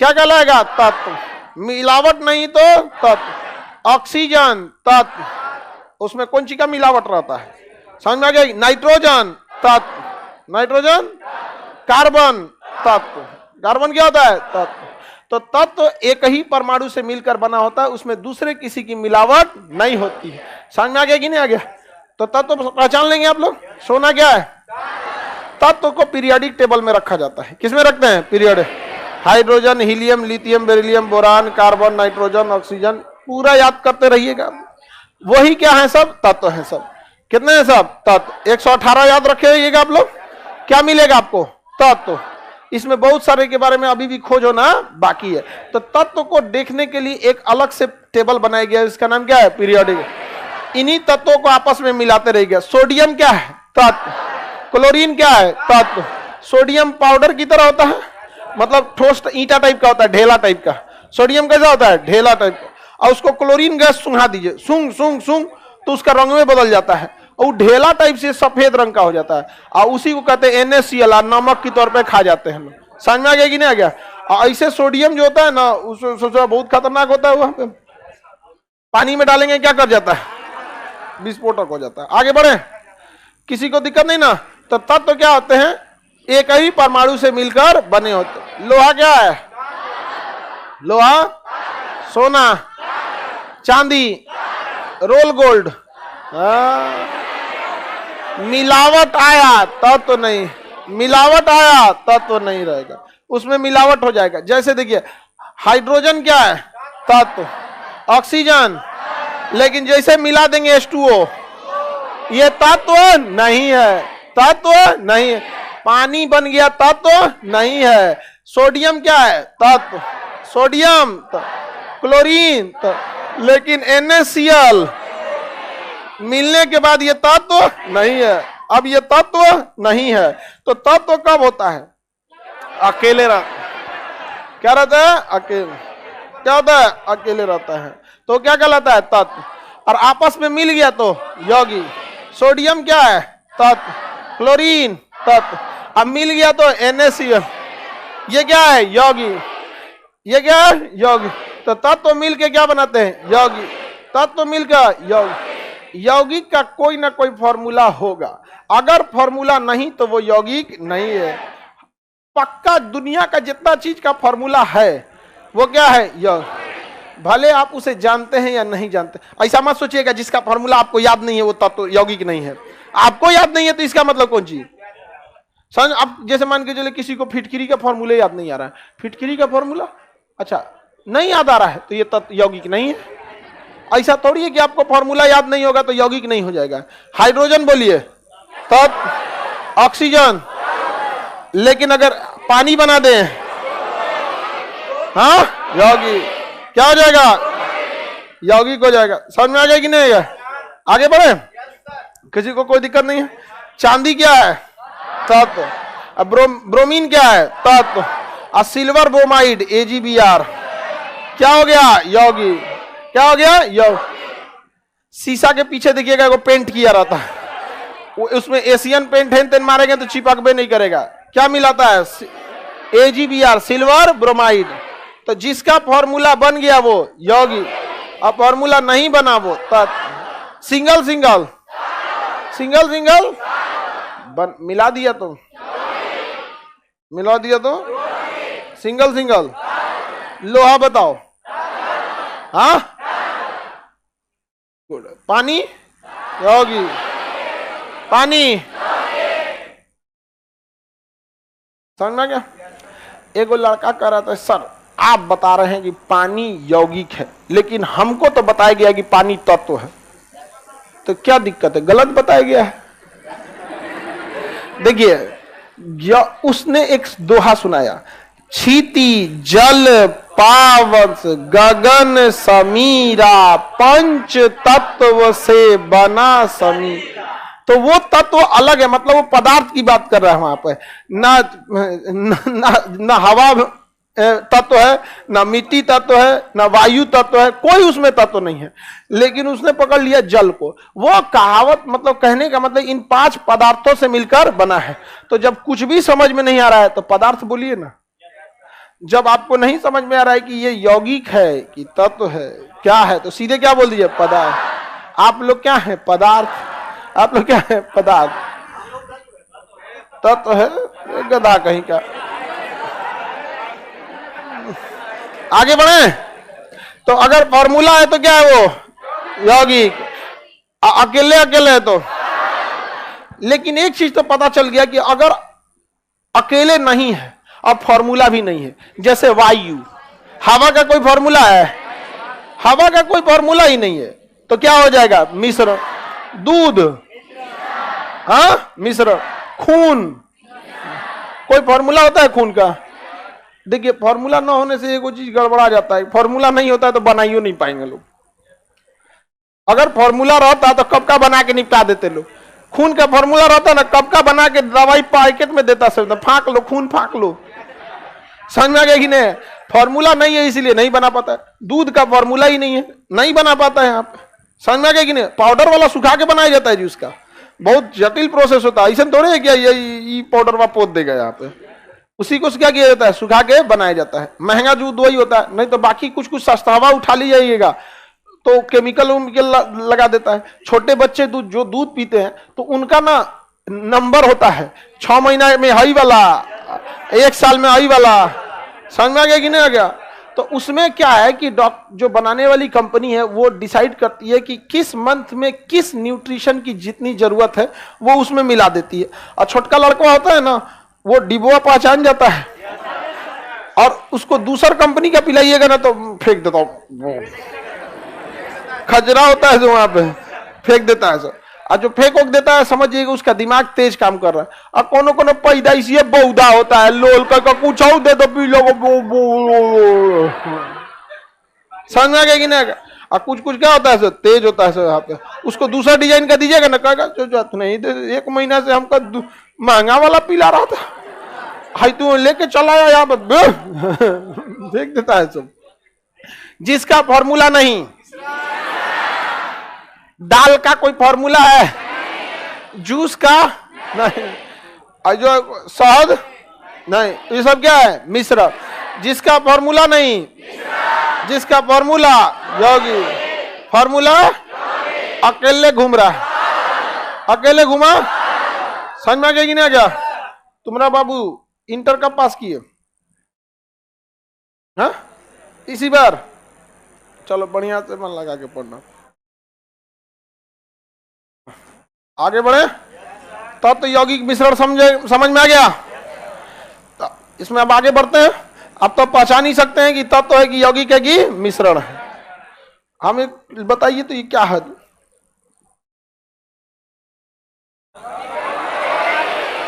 क्या कहलाएगा? तत्व। मिलावट नहीं तो तत्व। ऑक्सीजन तत्व, उसमें कौन चीज का मिलावट रहता है? समझ में आ गया? नाइट्रोजन तत्व, नाइट्रोजन। कार्बन तत्व, कार्बन क्या होता है? तत्व। तो तत्व एक ही परमाणु से मिलकर बना होता है, उसमें दूसरे किसी की मिलावट नहीं होती है। समझ में आ गया कि नहीं आ गया? तो तत्व पहचान लेंगे आप लोग। सोना क्या है? तत्व को पीरियोडिक टेबल में रखा जाता है। किसमें रखते हैं? Periodic. Hydrogen, helium, lithium, beryllium, boron, carbon, nitrogen, oxygen, पूरा याद करते रहिएगा। वही क्या है? सब तत्व है। सब कितने हैं? सब तत्व। 118 याद रखिएगा आप लोग। क्या मिलेगा आपको? तत्व। इसमें बहुत सारे के बारे में अभी भी खोज होना बाकी है। तो तत्व को देखने के लिए एक अलग से टेबल बनाया गया, इसका नाम क्या है? पीरियोडिक। इन्हीं तत्वों को आपस में मिलाते रहिएगा। सोडियम क्या है? तत्व। क्लोरीन क्या है? तत्व। सोडियम पाउडर की तरह होता है, मतलब ठोस ईंटा टाइप का होता है, ढेला टाइप का। सोडियम कैसा होता है? ढेला टाइप का। और उसको क्लोरीन गैस सुंघा दीजिए, सूंघ सूंघ सूंघ, तो उसका रंग में बदल जाता है, और ढेला टाइप से सफेद रंग का हो जाता है, और उसी को कहते हैं NaCl, नमक के तौर पे खा जाते हैं लोग। समझ में आ गया कि नहीं आ गया? और ऐसे सोडियम जो होता है ना, उससे बहुत खतरनाक होता है। वहां पे पानी में डालेंगे क्या कर जाता है? विस्फोटक हो जाता है। आगे बढ़े, किसी को दिक्कत नहीं ना? तो तत्व क्या होते हैं? एक ही परमाणु से मिलकर बने होते। लोहा क्या है? लोहा, सोना, चांदी, रोल गोल्ड। मिलावट आया तब तो नहीं, मिलावट आया तब तो नहीं रहेगा, उसमें मिलावट हो जाएगा। जैसे देखिए हाइड्रोजन क्या है? तत्व। ऑक्सीजन, लेकिन जैसे मिला देंगे H2O, ये तत्व नहीं है, तत्व नहीं है। पानी बन गया, तत्व नहीं है। सोडियम क्या है? तत्व। सोडियम, क्लोरीन, लेकिन NaCl मिलने के बाद ये तत्व नहीं है। अब ये तत्व नहीं है, तो तत्व कब होता है? अकेले रहता। क्या रहता है? अकेले। क्या होता है? अकेले रहता है, तो क्या कहलाता है? तत्व। और आपस में मिल गया तो यौगिक। सोडियम क्या है? तत्व। क्लोरीन तत्व। अब मिल गया तो NaCl, ये क्या है? यौगी। ये क्या है? यौगी। तो तत्व मिल के क्या बनाते हैं? यौगी। तत्व मिलकर यौगिक। यौगिक का कोई ना कोई फॉर्मूला होगा, अगर फॉर्मूला नहीं तो वो यौगिक नहीं है। पक्का दुनिया का जितना चीज का फॉर्मूला है वो क्या है? यौगिक। भले आप उसे जानते हैं या नहीं जानते। ऐसा मत सोचिएगा जिसका फॉर्मूला आपको याद नहीं है वो तत्व यौगिक नहीं है। आपको याद नहीं है तो इसका मतलब कौन चीज समझ। अब जैसे मान के चले किसी को फिटकिरी का फॉर्मूला याद नहीं आ रहा है, फिटकिरी का फॉर्मूला अच्छा नहीं याद आ रहा है तो ये तत्व यौगिक नहीं है। ऐसा थोड़ी है कि आपको फॉर्मूला याद नहीं होगा तो यौगिक नहीं हो जाएगा। हाइड्रोजन बोलिए तत्व, ऑक्सीजन, लेकिन अगर पानी बना दें हाँ यौगिक क्या हो जाएगा? यौगिक हो जाएगा। समझ में आ गया कि नहीं आएगा? आगे बढ़े, किसी को कोई दिक्कत नहीं है। चांदी क्या है? तत्व। अब ब्रोमीन क्या है? तत्व। और सिल्वर ब्रोमाइड AgBr क्या हो गया? यौगिक। क्या हो गया? यौगिक। शीशा के पीछे देखिएगा वो पेंट किया रहता है, वो उसमें एशियन पेंट है, तेन मारेंगे तो चिपक भी नहीं करेगा। क्या मिलाता है? AgBr silver bromide. तो जिसका फॉर्मूला बन गया वो यौगिक, और फॉर्मूला नहीं बना वो तत्व। सिंगल सिंगल सिंगल सिंगल मिला दिया तो मिला दिया तो सिंगल सिंगल। लोहा बताओ हाँ पानी यौगिक, पानी समझना क्या? एक लड़का कह रहा था सर आप बता रहे हैं कि पानी यौगिक है, लेकिन हमको तो बताया गया कि पानी तत्व है, तो क्या दिक्कत है? गलत बताया गया है। देखिए उसने एक दोहा सुनाया, क्षिति जल पावस गगन समीरा पंच तत्व से बना समीरा। तो वो तत्व अलग है, मतलब वो पदार्थ की बात कर रहा है वहां पे। ना हवा तत्व है, ना मिट्टी तत्व है, ना वायु तत्व है, कोई उसमें तत्व नहीं है, लेकिन उसने पकड़ लिया जल को। वो कहावत मतलब कहने का मतलब इन 5 पदार्थों से मिलकर बना है। तो जब कुछ भी समझ में नहीं आ रहा है तो पदार्थ बोलिए ना। जब आपको नहीं समझ में आ रहा है कि ये यौगिक है कि तत्व है क्या है, तो सीधे क्या बोल दीजिए? पदार्थ। आप लोग क्या है? पदार्थ। आप लोग क्या है? पदार्थ। तत्व है गधा कहीं का। आगे बढ़े तो अगर फॉर्मूला है तो क्या है वो? यौगिक। अकेले अकेले है तो। लेकिन एक चीज तो पता चल गया कि अगर अकेले नहीं है और फॉर्मूला भी नहीं है, जैसे वायु, हवा का कोई फॉर्मूला है? हवा का कोई फॉर्मूला ही नहीं है, तो क्या हो जाएगा? मिश्रण। दूध हाँ मिश्रण। खून कोई फॉर्मूला होता है खून का? देखिए फॉर्मूला ना होने से एगो चीज गड़बड़ा जाता है, फॉर्मूला नहीं होता है तो बनाइयो नहीं पाएंगे लोग। अगर फॉर्मूला रहता तो कब का बना के निपटा देते लोग। खून का फॉर्मूला रहता ना कब का बना के दवाई पैकेट में देता सब, फाँक लो खून फाँक लो। समझ में आ गया कि नहीं? फॉर्मूला नहीं है इसलिए नहीं बना पाता है। दूध का फॉर्मूला ही नहीं है, नहीं बना पाता है। आप समझ में आ गया कि नहीं? पाउडर वाला सुखा के बनाया जाता है जी, उसका बहुत जटिल प्रोसेस होता है। ऐसा थोड़े है क्या ये पाउडर वा पोत देगा यहाँ पे, उसी को क्या किया जाता है? सुखा के बनाया जाता है। महंगा दूध वही होता है, नहीं तो बाकी कुछ कुछ सस्तावा उठा ली जाइएगा तो केमिकल लगा देता है। छोटे बच्चे जो दूध पीते हैं तो उनका ना नंबर होता है, 6 महीना में हाई वाला, 1 साल में हाई वाला। समझ में आ गया कि नहीं आ गया? तो उसमें क्या है कि जो बनाने वाली कंपनी है वो डिसाइड करती है कि किस मंथ में किस न्यूट्रिशन की जितनी जरूरत है वो उसमें मिला देती है। और छोटका लड़का होता है ना, वो डिब्बा पहचान जाता है और उसको दूसर कंपनी का पिलाइएगा ना तो फेंक देता हूं। खजरा होता है जो वहां पे फेंक देता है सब। और जो फेंक देता है समझिएगा उसका दिमाग तेज काम कर रहा है। और कोनो कोनो पैदाइशी बौदा होता है, लोल का कुछ दे दो पी लो। समझ में आ गया कि नहीं? और कुछ कुछ क्या होता है सर? तेज होता है सर। यहाँ पे उसको दूसरा डिजाइन का दीजिएगा ना, कहेगा जो नहीं 1 महीना से हमका महंगा वाला पिला रहा था, हाई तू लेके चला आया यहाँ पे फेंक देता है सब। जिसका फॉर्मूला नहीं। दाल का कोई फॉर्मूला है? जूस का नहीं। और जो शहद नहीं, तो ये सब क्या है? मिश्र। जिसका फॉर्मूला नहीं, जिसका फॉर्मूला योगी, फॉर्मूला अकेले घूम रहा है, अकेले घूमा। समझ में आ गया कि नहीं आ गया? तुम्हारा बाबू इंटर कब पास किए? हाँ, इसी बार। चलो बढ़िया से मन लगा के पढ़ना। आगे बढ़े। तब तो यौगिक मिश्रण समझ में आ गया। तो इसमें अब आगे बढ़ते हैं। अब तो पहचान ही सकते हैं कि तत्व तो है कि यौगिक है कि मिश्रण है। हमें बताइए तो ये क्या है?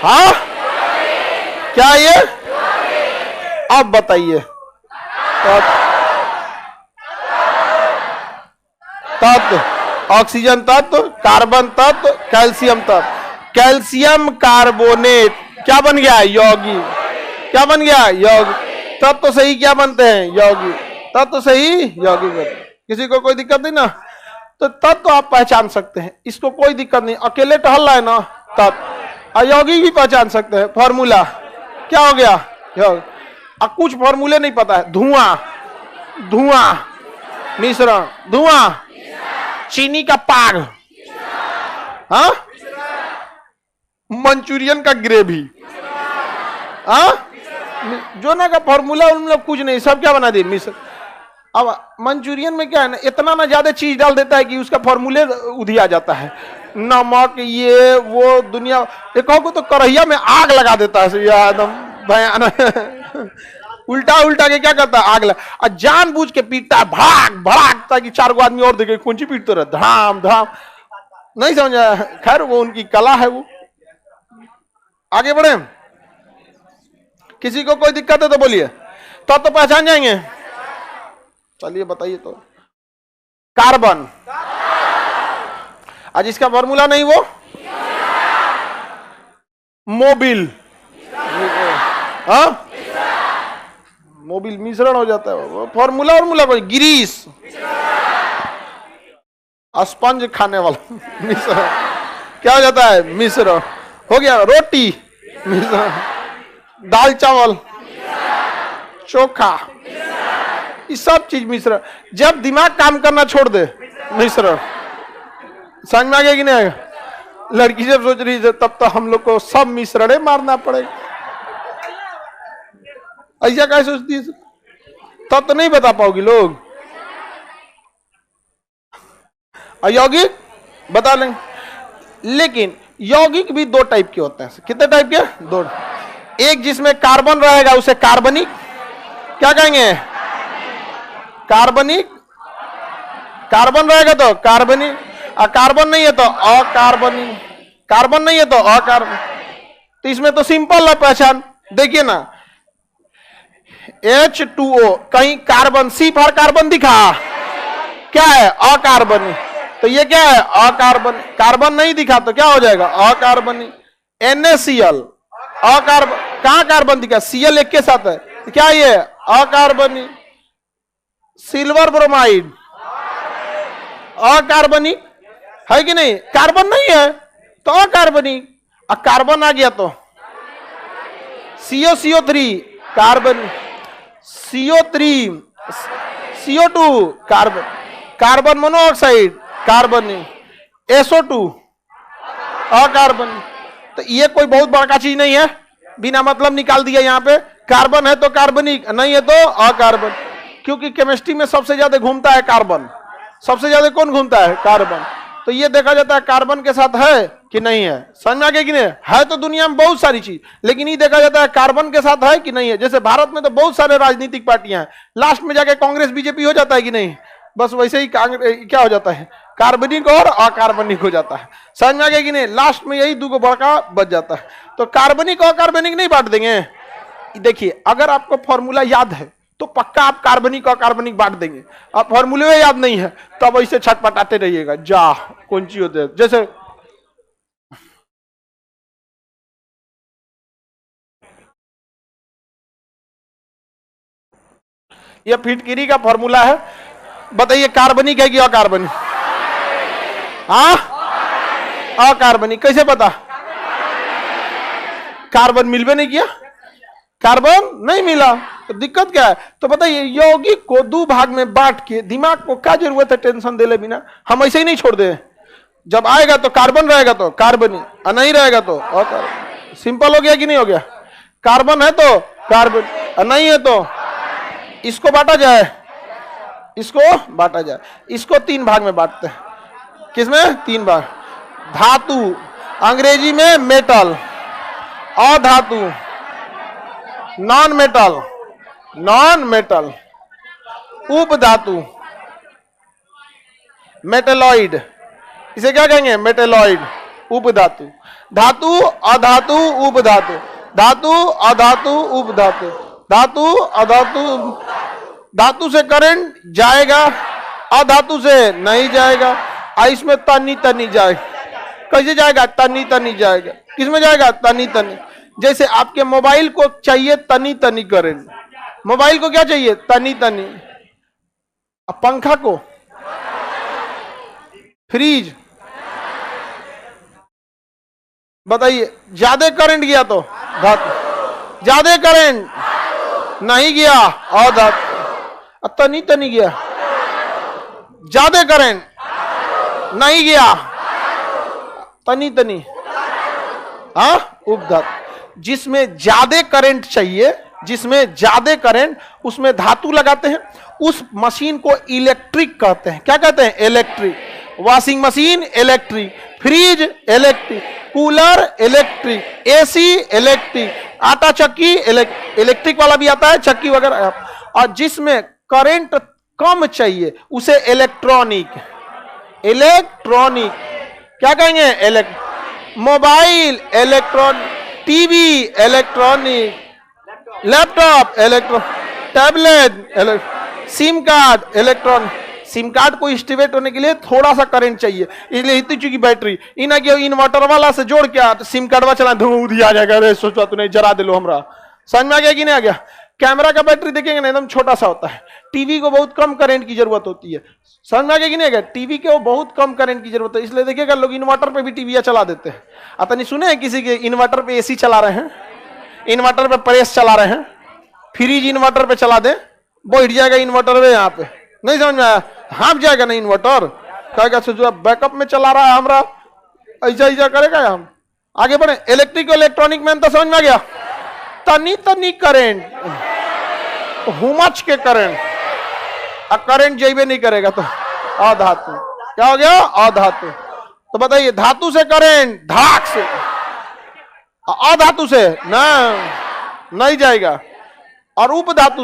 हाँ, क्या ये? अब बताइए। तत्व, ऑक्सीजन तत्व, कार्बन तत्व, कैल्शियम तत्व। कैल्शियम कार्बोनेट क्या बन गया? यौगिक। क्या बन गया? यौगिक। तत्व से ही क्या बनते हैं? यौगिक। तत्व से ही यौगिक बनते हैं। किसी को कोई दिक्कत नहीं ना? तो तत्व आप पहचान सकते हैं, इसको कोई दिक्कत नहीं। अकेले टहल रहा है ना तत्व। यौगिक भी पहचान सकते हैं। फॉर्मूला क्या हो गया? यौगिक। अब कुछ फॉर्मूले नहीं पता है। धुआं, धुआं मिश्रण, धुआं, चीनी का पाग, हाँ, मंचूरियन का ग्रेवी, हाँ, जो ना का फॉर्मूला उन लोग कुछ नहीं, सब क्या बना दिए? मिश्र। अब मंचूरियन में क्या है ना, इतना ना ज्यादा चीज डाल देता है कि उसका फॉर्मूले उधिया जाता है। नमक, ये वो दुनिया, एक को तो कढ़ैया में आग लगा देता है एकदम भयानक। उल्टा उल्टा के क्या करता है? आग लगा, और जानबूझ के पीटता है, भाग भाग, ताकि 4 को आदमी और देखे कौन सी पीटते रहे, धाम धाम। नहीं समझा? खैर वो उनकी कला है। वो आगे बढ़े। किसी को कोई दिक्कत है तो बोलिए। तो पहचान जाएंगे। चलिए बताइए तो। कार्बन, आज इसका फॉर्मूला नहीं, वो मोबिल, हाँ, मोबिल मिश्रण हो जाता है। फॉर्मूला फॉर्मूला कोई ग्रीस, स्पंज खाने वाला मिश्रण क्या हो जाता है? मिश्रण हो गया। रोटी मिश्रण, दाल चावल, चोखा, ये सब चीज मिश्रण। जब दिमाग काम करना छोड़ दे, मिश्रण। समझ में आ गया कि नहीं आएगा? लड़की जब सोच रही है तब तो हम लोग को सब मिश्रण मारना पड़ेगा। ऐसा कैसे सोचती है? तब तो नहीं बता पाओगी लोग। यौगिक बता लेंगे, लेकिन यौगिक भी 2 टाइप के होते हैं। कितने टाइप के? 2। एक जिसमें कार्बन रहेगा उसे कार्बनिक क्या कहेंगे? कार्बनिक। कार्बन रहेगा तो कार्बनिक, और कार्बन नहीं है तो अकार्बनिक। कार्बन नहीं है तो अकार्बन। तो इसमें तो सिंपल है पहचान। देखिए ना, H2O, कहीं कार्बन, सी फॉर कार्बन दिखा, क्या है? अकार्बनिक। तो ये क्या है? अकार्बन। कार्बन नहीं दिखा तो क्या हो जाएगा? अकार्बनिक। NaCl, अकार्बन। कहां कार्बन दिखा? Cl एक के साथ है, तो क्या ये? अकार्बनिक। सिल्वर ब्रोमाइड, अकार्बनिक है कि नहीं? कार्बन नहीं है तो अकार्बनिक। और कार्बन आ गया तो CO3 carbon, CO3 CO2 carbon, carbon monoxide कार्बनिक, SO2 अकार्बनिक। तो ये कोई बहुत बड़ा चीज नहीं है, बिना मतलब निकाल दिया यहाँ पे। कार्बन है तो कार्बनिक, नहीं है तो अकार्बन। क्योंकि केमिस्ट्री में सबसे ज्यादा घूमता है कार्बन। सबसे ज्यादा कौन घूमता है? कार्बन। तो ये देखा जाता है कार्बन के साथ है कि नहीं है। समझ में आ गया कि नहीं? है तो दुनिया में बहुत सारी चीज, लेकिन ये देखा जाता है कार्बन के साथ है कि नहीं है। जैसे भारत में तो बहुत सारे राजनीतिक पार्टियां हैं, लास्ट में जाके कांग्रेस बीजेपी हो जाता है कि नहीं? बस वैसे ही क्या हो जाता है? कार्बनिक और अकार्बनिक हो जाता है। समझ में आ गया कि नहीं? लास्ट में यही 2 बड़का बच जाता है। तो कार्बनिक और अकार्बनिक नहीं बांट देंगे। देखिए, अगर आपको फॉर्मूला याद है तो पक्का आप कार्बनिक और कार्बनिक बांट देंगे। अब फॉर्मूले में याद नहीं है तब तो ऐसे छटपटाते रहिएगा, जा कौन सी होते हैं। जैसे ये फिटकिरी का फॉर्मूला है, बताइए कार्बनिक है कि अकार्बनिक? हाँ, अकार्बनिक। कैसे पता? कार्बन मिलवे नहीं किया, कार्बन नहीं मिला, तो दिक्कत क्या है? तो बताइए यौगिक को दो भाग में बांट के दिमाग को क्या जरूरत है टेंशन देले बिना? हम ऐसे ही नहीं छोड़ दे, जब आएगा तो कार्बन रहेगा तो कार्बन ही, और नहीं रहेगा तो और कार्बन। सिंपल हो गया कि नहीं हो गया? कार्बन है तो कार्बन, और नहीं है तो इसको बांटा जाए, इसको बांटा जाए। इसको तीन भाग में बांटते हैं, किसमें? तीन भाग। धातु, अंग्रेजी में मेटल, अधातु नॉन मेटल, नॉन मेटल, उपधातु मेटेलॉइड, इसे क्या कहेंगे? मेटेलॉइड, उपधातु। धातु, अधातु, उपधातु, धातु, अधातु, उपधातु, धातु, अधातु। धातु से करंट जाएगा, अधातु से नहीं जाएगा। इसमें तनी तनी जाएगा, कैसे जाएगा? तनी तनी जाएगा। किसमें जाएगा? तनी तनी। जैसे आपके मोबाइल को चाहिए तनी तनी करंट, मोबाइल को क्या चाहिए? तनी तनी। अब पंखा को, फ्रिज, बताइए ज्यादा करंट गया तो धातु, ज्यादा करंट नहीं गया और धातु, तनी तनी गया, ज्यादा करंट नहीं गया, तनी तनी, हाँ, उपधातु। जिसमें ज्यादा करंट चाहिए, जिसमें ज्यादा करंट, उसमें धातु लगाते हैं। उस मशीन को इलेक्ट्रिक कहते हैं। क्या कहते हैं? Electric. Washing machine electric, fridge electric, cooler electric, AC electric, आटा चक्की इलेक्ट्रिक वाला भी आता है, चक्की वगैरह। और जिसमें करंट कम चाहिए उसे इलेक्ट्रॉनिक, इलेक्ट्रॉनिक क्या कहेंगे? Mobile electronic, TV electronic, laptop electronic, tablet, SIM card electronic. SIM card को एक्टिवेट होने के लिए थोड़ा सा करंट चाहिए, इसलिए इतनी चुकी बैटरी इना के इन्वर्टर वाला से जोड़ के सिम कार्ड चला धूम आ जाएगा। अरे सोचो तू नहीं, जरा दे लो हमरा। समझ में आ गया कि नहीं आ गया? कैमरा का बैटरी देखेंगे ना, एकदम छोटा सा होता है। टीवी को बहुत कम करंट की जरूरत होती है। समझ में आ गया कि नहीं आ गया? टीवी को बहुत कम करंट की जरूरत है, इसलिए देखिएगा लोग इन्वर्टर पे भी टीवी चला देते हैं। आता नहीं सुने हैं किसी के इन्वर्टर पे एसी चला रहे हैं, इन्वर्टर पे प्रेस चला रहे हैं, फ्रिज इन्वर्टर पे चला दे, बैठ जाएगा इन्वर्टर पे। यहाँ पे नहीं समझ में आया? हाँप जाएगा नहीं इन्वर्टर, कहेगा जो बैकअप में चला रहा है हमारा, ऐसा ऐसा करेगा। हम आगे बढ़े। इलेक्ट्रिक इलेक्ट्रॉनिक में तो समझ में आ गया? तनी तनी करेंट, हुमच के करंट, करंट जेबे नहीं करेगा तो अधातु। क्या हो गया? अधातु। तो बताइए धातु से करंट धाक से, अधातु से ना नहीं जाएगा। और उपधातु,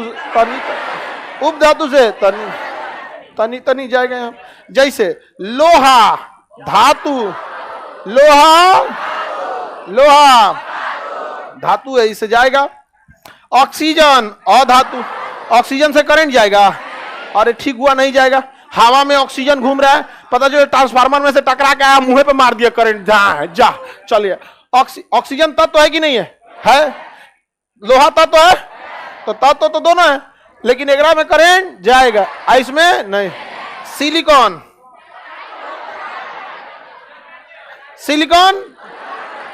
उपधातु से तनी तनी तनी जाएगा। यहाँ जैसे लोहा, धातु, लोहा, लोहा धातु है, इससे जाएगा। ऑक्सीजन, अधातु, ऑक्सीजन से करंट जाएगा। अरे ठीक हुआ, नहीं जाएगा। हवा में ऑक्सीजन घूम रहा है, पता जो ट्रांसफार्मर में से टकरा के आया, मुंह पे मार दिया करंट, जा चलिए। ऑक्सीजन तत्व है कि नहीं है? है। लोहा तत्व है, तो तत्व तो दोनों है, लेकिन एक में करंट जाएगा, इसमें नहीं। सिलिकॉन, सिलिकॉन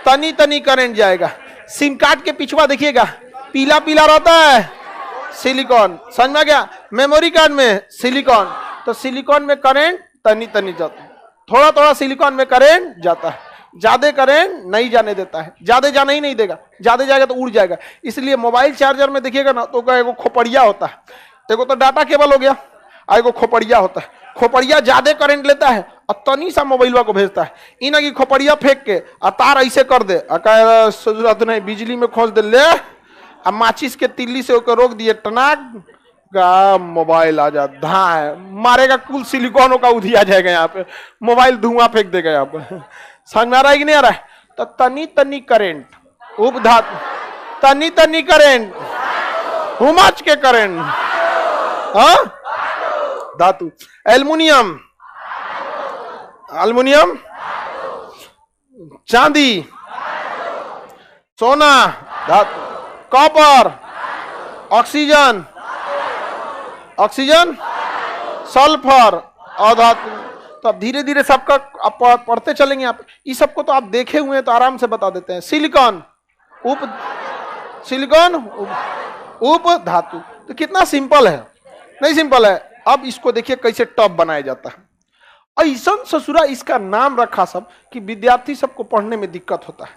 तनी तनी करंट जाएगा। सिम कार्ड के पिछवा देखिएगा पीला पीला रहता है, सिलिकॉन। समझ में आ गया? मेमोरी कार्ड में सिलिकॉन, तो सिलिकॉन में करंट तनी तनी जाता है, थोड़ा थोड़ा सिलिकॉन में करंट जाता है, ज्यादा करंट नहीं जाने देता है। ज्यादा जाने ही नहीं देगा, ज्यादा जाएगा तो उड़ जाएगा। इसलिए मोबाइल चार्जर में देखिएगा ना, तो एगो खोपड़िया होता है, देखो तो डाटा केबल हो गया, एगो खोपड़िया होता है। खोपड़िया ज्यादा करंट लेता है और तनी सा मोबाइलवा को भेजता है। इना की खोपड़िया फेंक के तार ऐसे कर दे, जरूरत नहीं, बिजली में खोज दे, ले अब माचिस के तिल्ली से होकर रोक दिए, टनाक का मोबाइल आ जा, धाए मारेगा, कुल सिलिकॉन का उधी आ जाएगा। यहाँ पे मोबाइल धुआं फेंक देगा। यहाँ पे समझ में आ रहा है कि नहीं आ रहा है? तो तनी तनी करंट, उपधातु, तनी तनी करंट, हुमच के करंट, हाँ, धातु। एल्युमिनियम, एल्युमिनियम, चांदी, सोना, धातु। कॉपर, ऑक्सीजन, ऑक्सीजन, सल्फर, अधातु। तो अब धीरे धीरे सबका आप पढ़ते चलेंगे। आप इस सबको तो आप देखे हुए हैं, तो आराम से बता देते हैं। सिलिकॉन, उप सिलिकॉन उप धातु। तो कितना सिंपल है, नहीं सिंपल है। अब इसको देखिए कैसे टॉप बनाया जाता है। ऐसा ससुरा इसका नाम रखा सब कि विद्यार्थी सबको पढ़ने में दिक्कत होता है।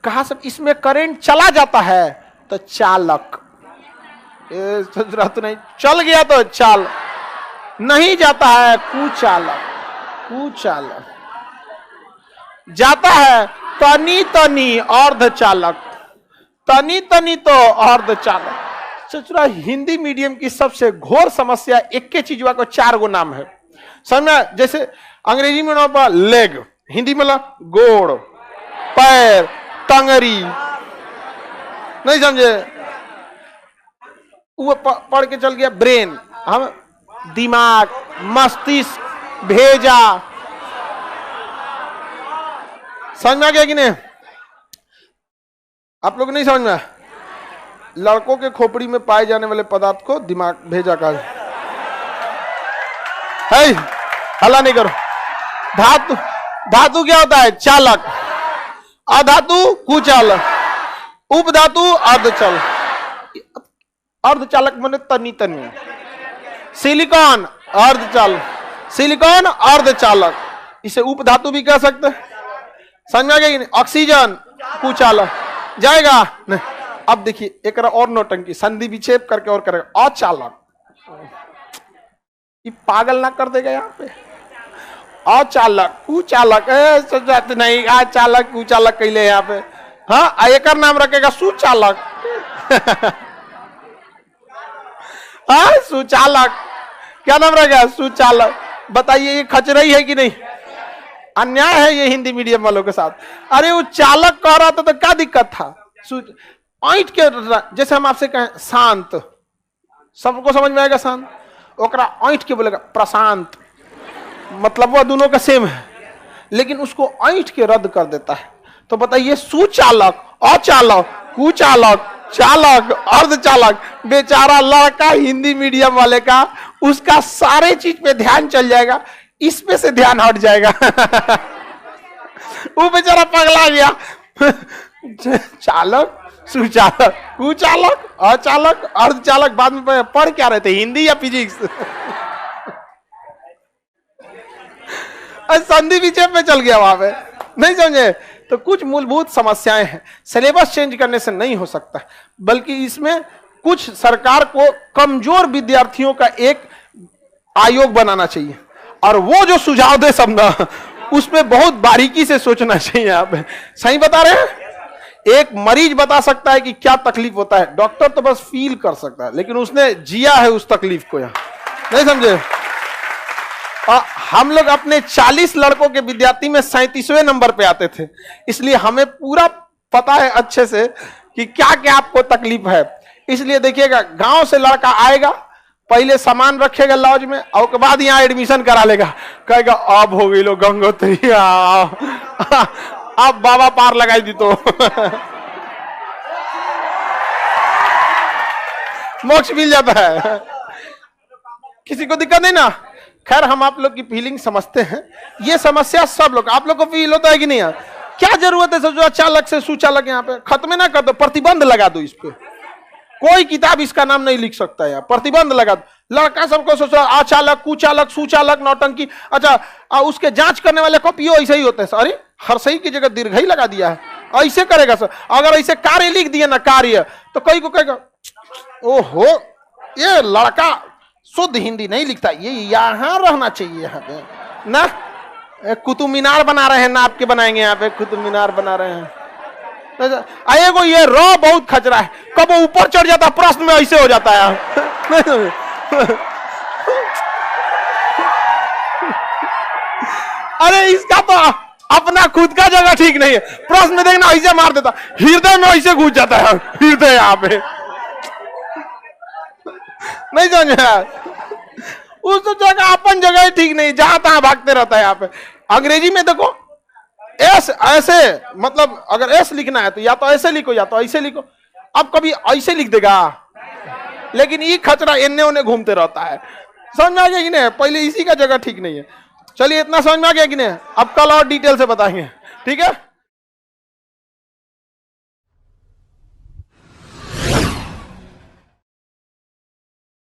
कहा सब इसमें करंट चला जाता है तो चालक, ससुरा तो नहीं चल गया तो चाल, नहीं जाता है कुचालक, कुचालक जाता है तनी तनी अर्धचालक, तनी तनी तो अर्धचालक। ससुरा हिंदी मीडियम की सबसे घोर समस्या एक के चीजवा को 4 गो नाम है, समझ। जैसे अंग्रेजी में नाम पर लेग, हिंदी में गोड़, पैर, टंगरी, नहीं समझे। वो पढ़ के चल गया ब्रेन, हम दिमाग, मस्तिष्क, भेजा, समझ में आ गया कि नहीं? आप लोग नहीं समझ में? लड़कों के खोपड़ी में पाए जाने वाले पदार्थ को दिमाग, भेजा कहा है। हल्ला नहीं करो। धातु, धातु क्या होता है? चालक। अधातु कुचालक, उपधातु अर्धचालक। अर्धचालक माने तनी तनी। सिलिकॉन अर्धचालक, सिलिकॉन अर्धचालक, इसे उपधातु भी कह सकते हैं, समझ में आ गया कि नहीं? ऑक्सीजन कुचालक जाएगा नहीं। अब देखिए एक और नौटंकी, संधि विक्षेप करके और करेगा अचालक, ये पागल ना कर देगा यहाँ पे। अचालक कुचालक नहीं, अचालक कुचालक कहले यहाँ पे। हाँ, एक नाम रखेगा सुचालक। हाँ, सुचालक, क्या नाम रहेगा? सुचालक। बताइए ये खचरई है कि नहीं? अन्याय है ये हिंदी मीडियम वालों के साथ। अरे वो चालक कह रहा था तो क्या दिक्कत था? ऐंठ के, जैसे हम आपसे कहें शांत, सबको समझ में आएगा शांत, ओकरा ऐंठ के बोलेगा प्रशांत, मतलब वह दोनों का सेम है, लेकिन उसको ऐंठ के रद्द कर देता है। तो बताइए सुचालक, अचालक, कुचालक, चालक, अर्धचालक, बेचारा लड़का हिंदी मीडियम वाले का, उसका सारे चीज पे ध्यान चल जाएगा, इसमें से ध्यान हट जाएगा। वो बेचारा पगला गया। चालक, सुचालक, कुचालक, अचालक, अर्धचालक, बाद में पढ़ क्या रहे थे, हिंदी या फिजिक्स? संधि विक्षेप में चल गया वहां पे, नहीं समझे? तो कुछ मूलभूत समस्याएं हैं, सिलेबस चेंज करने से नहीं हो सकता, बल्कि इसमें कुछ सरकार को कमजोर विद्यार्थियों का एक आयोग बनाना चाहिए, और वो जो सुझाव दे सब ना, उसमें बहुत बारीकी से सोचना चाहिए। आप सही बता रहे हैं? एक मरीज बता सकता है कि क्या तकलीफ होता है, डॉक्टर तो बस फील कर सकता है, लेकिन उसने जिया है उस तकलीफ को, यहाँ नहीं समझे? हम लोग अपने 40 लड़कों के विद्यार्थी में 37वें नंबर पे आते थे, इसलिए हमें पूरा पता है अच्छे से कि क्या क्या आपको तकलीफ है। इसलिए देखिएगा, गांव से लड़का आएगा, पहले सामान रखेगा लॉज में, और के बाद यहाँ एडमिशन करा लेगा, कहेगा अब हो गई लो गंगोत्री, अब बाबा पार लगाई दी तो मोक्ष मिल जाता है, किसी को दिक्कत नहीं ना। खैर, हम आप लोग की फीलिंग समझते हैं, ये समस्या सब लोग, आप लोग को फील होता है कि नहीं? क्या जरूरत है सोचो चालक से सुचालक यहाँ पे खत्म ना कर दो, प्रतिबंध लगा दो इस पे, कोई किताब इसका नाम नहीं लिख सकता है, प्रतिबंध लगा दो। लड़का सबको सोचो अचालक, कुचालक, सुचालक, नौटंकी। अच्छा, उसके जांच करने वाले कॉपियो ऐसे ही होते हैं, सॉरी हर सही की जगह दीर्घ ही लगा दिया है, ऐसे करेगा सर। अगर ऐसे कार्य लिख दिया ना, कार्य, तो कई को कहेगा ओहो ये लड़का शुद्ध हिंदी नहीं लिखता, ये यहाँ रहना चाहिए यहाँ पे ना। कुतुब मीनार बना रहे हैं ना, आपके बनाएंगे यहाँ पे कुतुब मीनार बना रहे हैं। को ये रॉ बहुत खचरा है, कब वो ऊपर चढ़ जाता है प्रश्न में ऐसे हो जाता है। अरे इसका तो अपना खुद का जगह ठीक नहीं है, प्रश्न में देखना ऐसे मार देता, हृदय में ऐसे घुस जाता है, हृदय यहाँ पे नहीं समझ, उस जगह अपन जगह ठीक नहीं, जहां तहां भागते रहता है यहाँ पे। अंग्रेजी में देखो एस ऐसे, मतलब अगर एस लिखना है तो या तो ऐसे लिखो या तो ऐसे लिखो, अब कभी ऐसे लिख देगा, लेकिन ये खचरा एने ओने घूमते रहता है। समझ में आ गया कि नहीं? पहले इसी का जगह ठीक नहीं है। चलिए इतना समझ में आ गया कि नहीं? अब कल और डिटेल से बताएंगे, ठीक है।